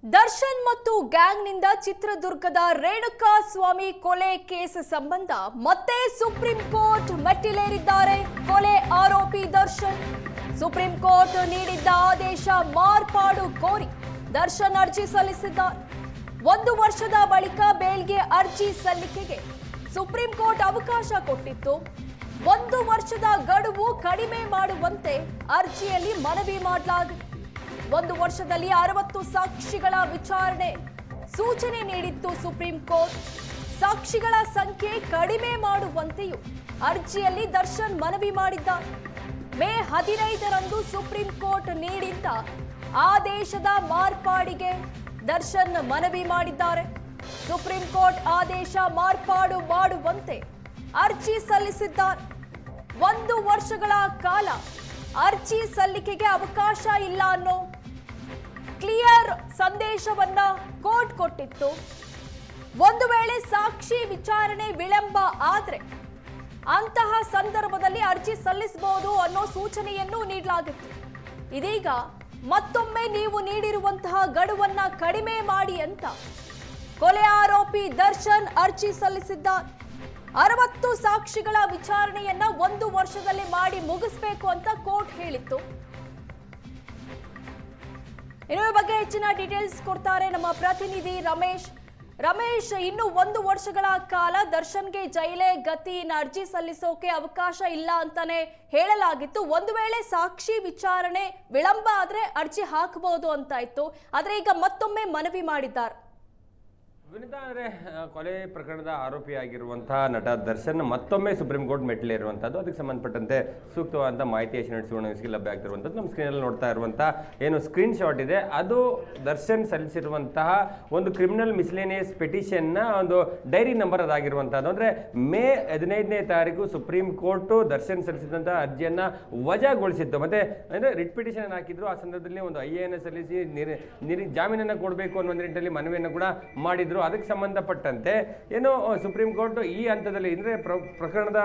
ದರ್ಶನ್ ಮತ್ತು ಗ್ಯಾಂಗ್ನಿಂದ ಚಿತ್ರದುರ್ಗದ ರೇಣುಕಾ ಸ್ವಾಮಿ ಕೊಲೆ ಕೇಸ್ ಸಂಬಂಧ ಮತ್ತೆ ಸುಪ್ರೀಂ ಕೋರ್ಟ್ ಮೆಟ್ಟಿಲೇರಿದ್ದಾರೆ ಕೊಲೆ ಆರೋಪಿ ದರ್ಶನ್. ಸುಪ್ರೀಂ ಕೋರ್ಟ್ ನೀಡಿದ್ದ ಆದೇಶ ಮಾರ್ಪಾಡು ಕೋರಿ ದರ್ಶನ್ ಅರ್ಜಿ ಸಲ್ಲಿಸಿದ್ದಾರೆ. 1 ವರ್ಷದ ಬಳಿಕ ಬೇಲ್ಗೆ ಅರ್ಜಿ ಸಲ್ಲಿಕೆಗೆ ಸುಪ್ರೀಂ ಕೋರ್ಟ್ ಅವಕಾಶ ಕೊಟ್ಟಿತ್ತು. 1 ವರ್ಷದ ಗಡುವು ಕಡಿಮೆ ಮಾಡುವಂತೆ ಅರ್ಜಿಯಲ್ಲಿ ಮನವಿ ಮಾಡಲಾಗಿದೆ. 1 ವರ್ಷದಲ್ಲಿ 60 ಸಾಕ್ಷಿಗಳ ವಿಚಾರಣೆ ಸೂಚನೆ ನೀಡಿತ್ತು ಸುಪ್ರೀಂ ಕೋರ್ಟ್. ಸಾಕ್ಷಿಗಳ ಸಂಖ್ಯೆ ಕಡಿಮೆ ಮಾಡುವಂತೆಯೂ ಅರ್ಜಿಯಲ್ಲಿ ದರ್ಶನ್ ಮನವಿ ಮಾಡಿದ್ದಾರೆ. ಮೇ 15ರಂದು ಸುಪ್ರೀಂ ಕೋರ್ಟ್ ನೀಡಿದ್ದ ಆದೇಶದ ಮಾರ್ಪಾಡಿಗೆ ದರ್ಶನ್ ಮನವಿ ಮಾಡಿದ್ದಾರೆ. ಸುಪ್ರೀಂ ಕೋರ್ಟ್ ಆದೇಶ ಮಾರ್ಪಾಡು ಮಾಡುವಂತೆ ಅರ್ಜಿ ಸಲ್ಲಿಸಿದ್ದಾರೆ. 1 ವರ್ಷಗಳ ಕಾಲ ಅರ್ಜಿ ಸಲ್ಲಿಕೆಗೆ ಅವಕಾಶ ಇಲ್ಲ ಅನ್ನೋ ಕ್ಲಿಯರ್ ಸಂದೇಶವನ್ನ ಕೋರ್ಟ್ ಕೊಟ್ಟಿತ್ತು. ಒಂದು ವೇಳೆ ಸಾಕ್ಷಿ ವಿಚಾರಣೆ ವಿಳಂಬ ಆದ್ರೆ ಅಂತಹ ಸಂದರ್ಭದಲ್ಲಿ ಅರ್ಜಿ ಸಲ್ಲಿಸಬಹುದು ಅನ್ನೋ ಸೂಚನೆಯನ್ನು ನೀಡಲಾಗಿತ್ತು. ಇದೀಗ ಮತ್ತೊಮ್ಮೆ ನೀವು ನೀಡಿರುವಂತಹ ಗಡುವನ್ನ ಕಡಿಮೆ ಮಾಡಿ ಅಂತ ಕೊಲೆ ಆರೋಪಿ ದರ್ಶನ್ ಅರ್ಜಿ ಸಲ್ಲಿಸಿದ್ದಾರೆ. 60 ಸಾಕ್ಷಿಗಳ ವಿಚಾರಣೆಯನ್ನ 1 ವರ್ಷದಲ್ಲಿ ಮಾಡಿ ಮುಗಿಸಬೇಕು ಅಂತ ಕೋರ್ಟ್ ಹೇಳಿತ್ತು. ಇನ್ನು ಈ ಬಗ್ಗೆ ಹೆಚ್ಚಿನ ಡೀಟೇಲ್ಸ್ ಕೊಡ್ತಾರೆ ನಮ್ಮ ಪ್ರತಿನಿಧಿ ರಮೇಶ್. ಇನ್ನು 1 ವರ್ಷಗಳ ಕಾಲ ದರ್ಶನ್ಗೆ ಜೈಲೇ ಗತಿ, ಅರ್ಜಿ ಸಲ್ಲಿಸೋಕೆ ಅವಕಾಶ ಇಲ್ಲ ಅಂತಾನೆ ಹೇಳಲಾಗಿತ್ತು. ಒಂದು ವೇಳೆ ಸಾಕ್ಷಿ ವಿಚಾರಣೆ ವಿಳಂಬ ಆದ್ರೆ ಅರ್ಜಿ ಹಾಕಬಹುದು ಅಂತ ಇತ್ತು. ಆದ್ರೆ ಈಗ ಮತ್ತೊಮ್ಮೆ ಮನವಿ ಮಾಡಿದ್ದಾರೆ. ವಿನಿತಾ, ಅಂದರೆ ಕೊಲೆ ಪ್ರಕರಣದ ಆರೋಪಿಯಾಗಿರುವಂತಹ ನಟ ದರ್ಶನ್ ಮತ್ತೊಮ್ಮೆ ಸುಪ್ರೀಂ ಕೋರ್ಟ್ ಮೆಟ್ಟಿಲೇರುವಂಥದ್ದು. ಅದಕ್ಕೆ ಸಂಬಂಧಪಟ್ಟಂತೆ ಸೂಕ್ತವಾದಂಥ ಮಾಹಿತಿ ಸುವರ್ಣಕ್ಕೆ ಲಭ್ಯ ಆಗ್ತಿರುವಂಥದ್ದು. ನಮ್ಮ ಸ್ಕ್ರೀನಲ್ಲಿ ನೋಡ್ತಾ ಇರುವಂಥ ಏನು ಸ್ಕ್ರೀನ್ ಶಾಟ್ ಇದೆ, ಅದು ದರ್ಶನ್ ಸಲ್ಲಿಸಿರುವಂತಹ ಒಂದು ಕ್ರಿಮಿನಲ್ ಮಿಸ್ಲೇನಿಯಸ್ ಪಿಟಿಷನ್ನ ಒಂದು ಡೈರಿ ನಂಬರ್ ಅದಾಗಿರುವಂಥದ್ದು. ಅಂದರೆ ಮೇ 15ನೇ ತಾರೀಕು ಸುಪ್ರೀಂ ಕೋರ್ಟು ದರ್ಶನ್ ಸಲ್ಲಿಸಿದಂಥ ಅರ್ಜಿಯನ್ನು ವಜಾಗೊಳಿಸಿತ್ತು. ಮತ್ತು ಅಂದರೆ ರಿಟ್ ಪಿಟಿಷನ್ ಹಾಕಿದ್ರು. ಆ ಸಂದರ್ಭದಲ್ಲಿ ಒಂದು IAN ಸಲ್ಲಿಸಿ ಜಾಮೀನನ್ನು ಕೊಡಬೇಕು ಅನ್ನೋ ನಿಟ್ಟಿನಲ್ಲಿ ಮನವಿಯನ್ನು ಕೂಡ ಮಾಡಿದ್ರು. ಅದಕ್ಕೆ ಸಂಬಂಧಪಟ್ಟಂತೆ ಏನು ಸುಪ್ರೀಂ ಕೋರ್ಟ್ ಈ ಹಂತದಲ್ಲಿ ಅಂದರೆ ಪ್ರಕರಣದ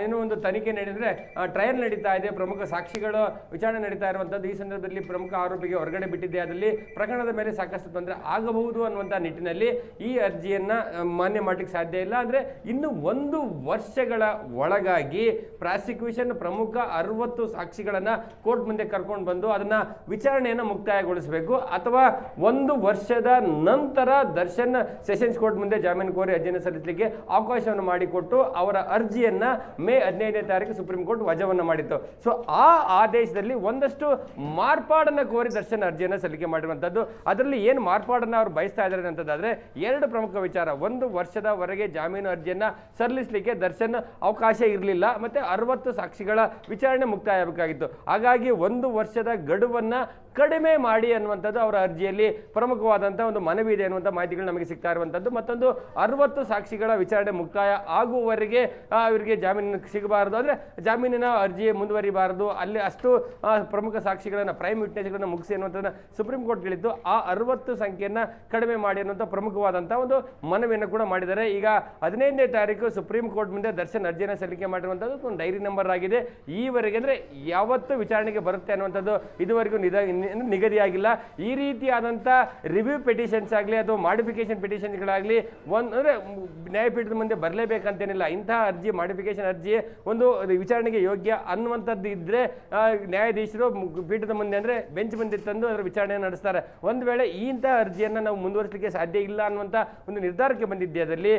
ಏನೋ ಒಂದು ತನಿಖೆ ನಡೆದರೆ ಟ್ರಯಲ್ ನಡೀತಾ ಇದೆ, ಪ್ರಮುಖ ಸಾಕ್ಷಿಗಳು ವಿಚಾರಣೆ ನಡೀತಾ ಇರುವಂಥದ್ದು. ಈ ಸಂದರ್ಭದಲ್ಲಿ ಪ್ರಮುಖ ಆರೋಪಿಗೆ ಹೊರಗಡೆ ಬಿಟ್ಟಿದೆ, ಅದರಲ್ಲಿ ಪ್ರಕರಣದ ಮೇಲೆ ಸಾಕಷ್ಟು ತೊಂದರೆ ಆಗಬಹುದು ಅನ್ನುವಂಥ ನಿಟ್ಟಿನಲ್ಲಿ ಈ ಅರ್ಜಿಯನ್ನು ಮಾನ್ಯ ಮಾಡಲಿಕ್ಕೆ ಸಾಧ್ಯ ಇಲ್ಲ. ಅಂದರೆ ಇನ್ನು 1 ವರ್ಷಗಳ ಒಳಗಾಗಿ ಪ್ರಾಸಿಕ್ಯೂಷನ್ ಪ್ರಮುಖ 60 ಸಾಕ್ಷಿಗಳನ್ನು ಕೋರ್ಟ್ ಮುಂದೆ ಕರ್ಕೊಂಡು ಬಂದು ಅದನ್ನು ವಿಚಾರಣೆಯನ್ನು ಮುಕ್ತಾಯಗೊಳಿಸಬೇಕು, ಅಥವಾ 1 ವರ್ಷದ ನಂತರ ದರ್ಶನ್ ಸೆಷನ್ಸ್ ಕೋರ್ಟ್ ಮುಂದೆ ಜಾಮೀನು ಕೋರಿ ಅರ್ಜಿಯನ್ನು ಸಲ್ಲಿಸಲಿಕ್ಕೆ ಅವಕಾಶವನ್ನು ಮಾಡಿಕೊಟ್ಟು ಅವರ ಅರ್ಜಿಯನ್ನು ಮೇ 15ನೇ ತಾರೀಕು ಸುಪ್ರೀಂ ಕೋರ್ಟ್ ವಜಾವನ್ನು ಮಾಡಿತ್ತು. ಸೊ ಆ ಆದೇಶದಲ್ಲಿ ಒಂದಷ್ಟು ಮಾರ್ಪಾಡನ್ನು ಕೋರಿ ದರ್ಶನ್ ಅರ್ಜಿಯನ್ನು ಸಲ್ಲಿಕೆ ಮಾಡಿರುವಂಥದ್ದು. ಅದರಲ್ಲಿ ಏನು ಮಾರ್ಪಾಡನ್ನು ಅವರು ಬಯಸ್ತಾ ಇದ್ದಾರೆ ಅಂತಂದಾದ್ರೆ 2 ಪ್ರಮುಖ ವಿಚಾರ. 1 ವರ್ಷದವರೆಗೆ ಜಾಮೀನು ಅರ್ಜಿಯನ್ನು ಸಲ್ಲಿಸಲಿಕ್ಕೆ ದರ್ಶನ್ ಅವಕಾಶ ಇರಲಿಲ್ಲ, ಮತ್ತು 60 ಸಾಕ್ಷಿಗಳ ವಿಚಾರಣೆ ಮುಕ್ತಾಯ ಆಗಬೇಕಾಗಿತ್ತು. ಹಾಗಾಗಿ 1 ವರ್ಷದ ಗಡುವನ್ನು ಕಡಿಮೆ ಮಾಡಿ ಅನ್ನುವಂಥದ್ದು ಅವರ ಅರ್ಜಿಯಲ್ಲಿ ಪ್ರಮುಖವಾದಂಥ ಒಂದು ಮನವಿ ಇದೆ ಅನ್ನುವಂಥ ಮಾಹಿತಿಗಳು ನಮಗೆ ಸಿಗ್ತಾ ಇರುವಂಥದ್ದು. ಮತ್ತೊಂದು 60 ಸಾಕ್ಷಿಗಳ ವಿಚಾರಣೆ ಮುಕ್ತಾಯ ಆಗುವವರೆಗೆ ಇವರಿಗೆ ಜಾಮೀನು ಸಿಗಬಾರದು, ಅಂದರೆ ಜಾಮೀನಿನ ಅರ್ಜಿ ಮುಂದುವರಿಬಾರದು, ಅಲ್ಲಿ ಅಷ್ಟು ಪ್ರಮುಖ ಸಾಕ್ಷಿಗಳನ್ನು ಪ್ರೈಮ್ ವಿಟ್ನೆಸ್ಗಳನ್ನು ಮುಗಿಸಿ ಅನ್ನುವಂಥದ್ದನ್ನು ಸುಪ್ರೀಂ ಕೋರ್ಟ್ ಹೇಳಿದ್ದು. ಆ 60 ಸಂಖ್ಯೆಯನ್ನು ಕಡಿಮೆ ಮಾಡಿ ಅನ್ನುವಂಥ ಪ್ರಮುಖವಾದಂಥ ಒಂದು ಮನವಿಯನ್ನು ಕೂಡ ಮಾಡಿದ್ದಾರೆ. ಈಗ 15ನೇ ತಾರೀಕು ಸುಪ್ರೀಂ ಕೋರ್ಟ್ ಮುಂದೆ ದರ್ಶನ್ ಅರ್ಜಿಯನ್ನು ಸಲ್ಲಿಕೆ ಮಾಡಿರುವಂಥದ್ದು ಒಂದು ಡೈರಿ ನಂಬರ್ ಆಗಿದೆ. ಈವರೆಗೆ ಅಂದರೆ ಯಾವತ್ತು ವಿಚಾರಣೆಗೆ ಬರುತ್ತೆ ಅನ್ನುವಂಥದ್ದು ಇದುವರೆಗೂ ನಿಗದಿಯಾಗಿಲ್ಲ. ಈ ರೀತಿಯಾದಂಥ ರಿವ್ಯೂ ಪಿಟಿಷನ್ಸ್ ಆಗಲಿ ಅಥವಾ ಮಾಡಿಫಿಕೇಶನ್ ಪಿಟಿಷನ್ಗಳಾಗಲಿ ಅಂದರೆ ನ್ಯಾಯಪೀಠದ ಮುಂದೆ ಬರಲೇಬೇಕಂತೇನಿಲ್ಲ. ಇಂತಹ ಅರ್ಜಿ ಮಾಡಿಫಿಕೇಶನ್ ಅರ್ಜಿ ಒಂದು ವಿಚಾರಣೆಗೆ ಯೋಗ್ಯ ಅನ್ನುವಂಥದ್ದು ಇದ್ದರೆ ನ್ಯಾಯಾಧೀಶರು ಪೀಠದ ಮುಂದೆ ಅಂದರೆ ಬೆಂಚ್ ಮುಂದೆ ತಂದು ಅದರ ವಿಚಾರಣೆ ನಡೆಸ್ತಾರೆ. ಒಂದು ವೇಳೆ ಇಂತಹ ಅರ್ಜಿಯನ್ನು ನಾವು ಮುಂದುವರಿಸಲಿಕ್ಕೆ ಸಾಧ್ಯ ಇಲ್ಲ ಅನ್ನುವಂಥ ಒಂದು ನಿರ್ಧಾರಕ್ಕೆ ಬಂದಿದ್ದೆ, ಅದರಲ್ಲಿ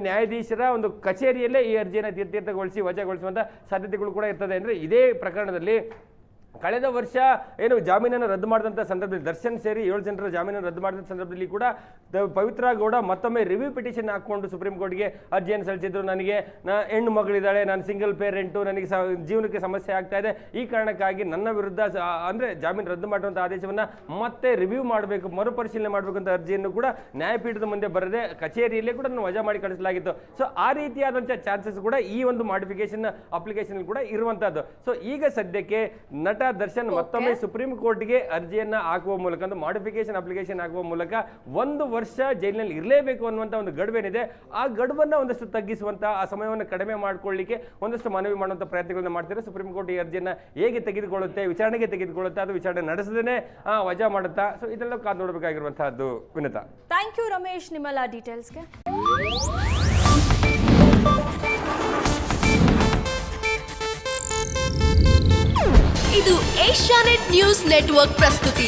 ನ್ಯಾಯಾಧೀಶರ ಒಂದು ಕಚೇರಿಯಲ್ಲೇ ಈ ಅರ್ಜಿಯನ್ನು ಇತ್ಯರ್ಥಗೊಳಿಸಿ ವಜಾಗೊಳಿಸುವಂಥ ಸಾಧ್ಯತೆಗಳು ಕೂಡ ಇರ್ತದೆ. ಅಂದರೆ ಇದೇ ಪ್ರಕರಣದಲ್ಲಿ ಕಳೆದ ವರ್ಷ ಏನು ಜಾಮೀನನ್ನು ರದ್ದು ಮಾಡಿದಂಥ ಸಂದರ್ಭದಲ್ಲಿ ದರ್ಶನ್ ಸೇರಿ 7 ಜನರ ಜಾಮೀನನ್ನು ರದ್ದು ಮಾಡಿದ ಸಂದರ್ಭದಲ್ಲಿ ಕೂಡ ಪವಿತ್ರ ಗೌಡ ಮತ್ತೊಮ್ಮೆ ರಿವ್ಯೂ ಪಿಟಿಷನ್ ಹಾಕ್ಕೊಂಡು ಸುಪ್ರೀಂ ಕೋರ್ಟ್ಗೆ ಅರ್ಜಿಯನ್ನು ಸಲ್ಲಿಸಿದ್ರು. ನನಗೆ ಹೆಣ್ಣು ಮಗಳಿದ್ದಾಳೆ, ನಾನು ಸಿಂಗಲ್ ಪೇರೆಂಟು, ನನಗೆ ಜೀವನಕ್ಕೆ ಸಮಸ್ಯೆ ಆಗ್ತಾ ಇದೆ, ಈ ಕಾರಣಕ್ಕಾಗಿ ನನ್ನ ವಿರುದ್ಧ ಅಂದರೆ ಜಾಮೀನು ರದ್ದು ಮಾಡುವಂಥ ಆದೇಶವನ್ನು ಮತ್ತೆ ರಿವ್ಯೂ ಮಾಡಬೇಕು, ಮರುಪರಿಶೀಲನೆ ಮಾಡಬೇಕು ಅಂತ ಅರ್ಜಿಯನ್ನು ಕೂಡ ನ್ಯಾಯಪೀಠದ ಮುಂದೆ ಬರದೆ ಕಚೇರಿಯಲ್ಲೇ ಕೂಡ ವಜಾ ಮಾಡಿ ಕಳಿಸಲಾಗಿತ್ತು. ಸೊ ಆ ರೀತಿಯಾದಂಥ ಚಾನ್ಸಸ್ ಕೂಡ ಈ ಒಂದು ಮಾಡಿಫಿಕೇಶನ್ ಅಪ್ಲಿಕೇಶನ್ ಕೂಡ ಇರುವಂಥದ್ದು. ಸೊ ಈಗ ಸದ್ಯಕ್ಕೆ ನಟ ನಟ ದರ್ಶನ್ ಮತ್ತೊಮ್ಮೆ ಸುಪ್ರೀಂ ಕೋರ್ಟ್ಗೆ ಅರ್ಜಿಯನ್ನ ಹಾಕುವ ಮೂಲಕ ಒಂದು ಮಾಡಿಫಿಕೇಶನ್ ಅಪ್ಲಿಕೇಶನ್ ಹಾಕುವ ಮೂಲಕ 1 ವರ್ಷ ಜೈಲಿನಲ್ಲಿ ಇರಲೇಬೇಕು ಅನ್ನುವಂತ ಒಂದು ಗಡುವೇನಿದೆ, ಆ ಗಡುವನ್ನ ಒಂದಷ್ಟು ತಗ್ಗಿಸುವಂತ, ಆ ಸಮಯವನ್ನು ಕಡಿಮೆ ಮಾಡ್ಕೊಳ್ಳಿಕ್ಕೆ ಒಂದಷ್ಟು ಮನವಿ ಮಾಡುವಂತ ಪ್ರಯತ್ನಗಳನ್ನ ಮಾಡ್ತಾರೆ. ಸುಪ್ರೀಂ ಕೋರ್ಟ್ ಈ ಅರ್ಜಿಯನ್ನ ಹೇಗೆ ತೆಗೆದುಕೊಳ್ಳುತ್ತೆ, ವಿಚಾರಣೆಗೆ ತೆಗೆದುಕೊಳ್ಳುತ್ತೆ, ಅದು ವಿಚಾರಣೆ ನಡೆಸದೇನೆ ವಜಾ ಮಾಡುತ್ತಾ, ಸೊ ಇದೆಲ್ಲ ಕಾದು ನೋಡಬೇಕಾಗಿರುವಂತಹದ್ದು. ವಿನುತಾ, ಥ್ಯಾಂಕ್ ಯು ರಮೇಶ್ ನಿಮ್ಮೆಲ್ಲ ಡೀಟೇಲ್ಸ್ಗೆ. ಇದು ಏಷ್ಯಾನೆಟ್ ನ್ಯೂಸ್ ನೆಟ್ವರ್ಕ್ ಪ್ರಸ್ತುತಿ.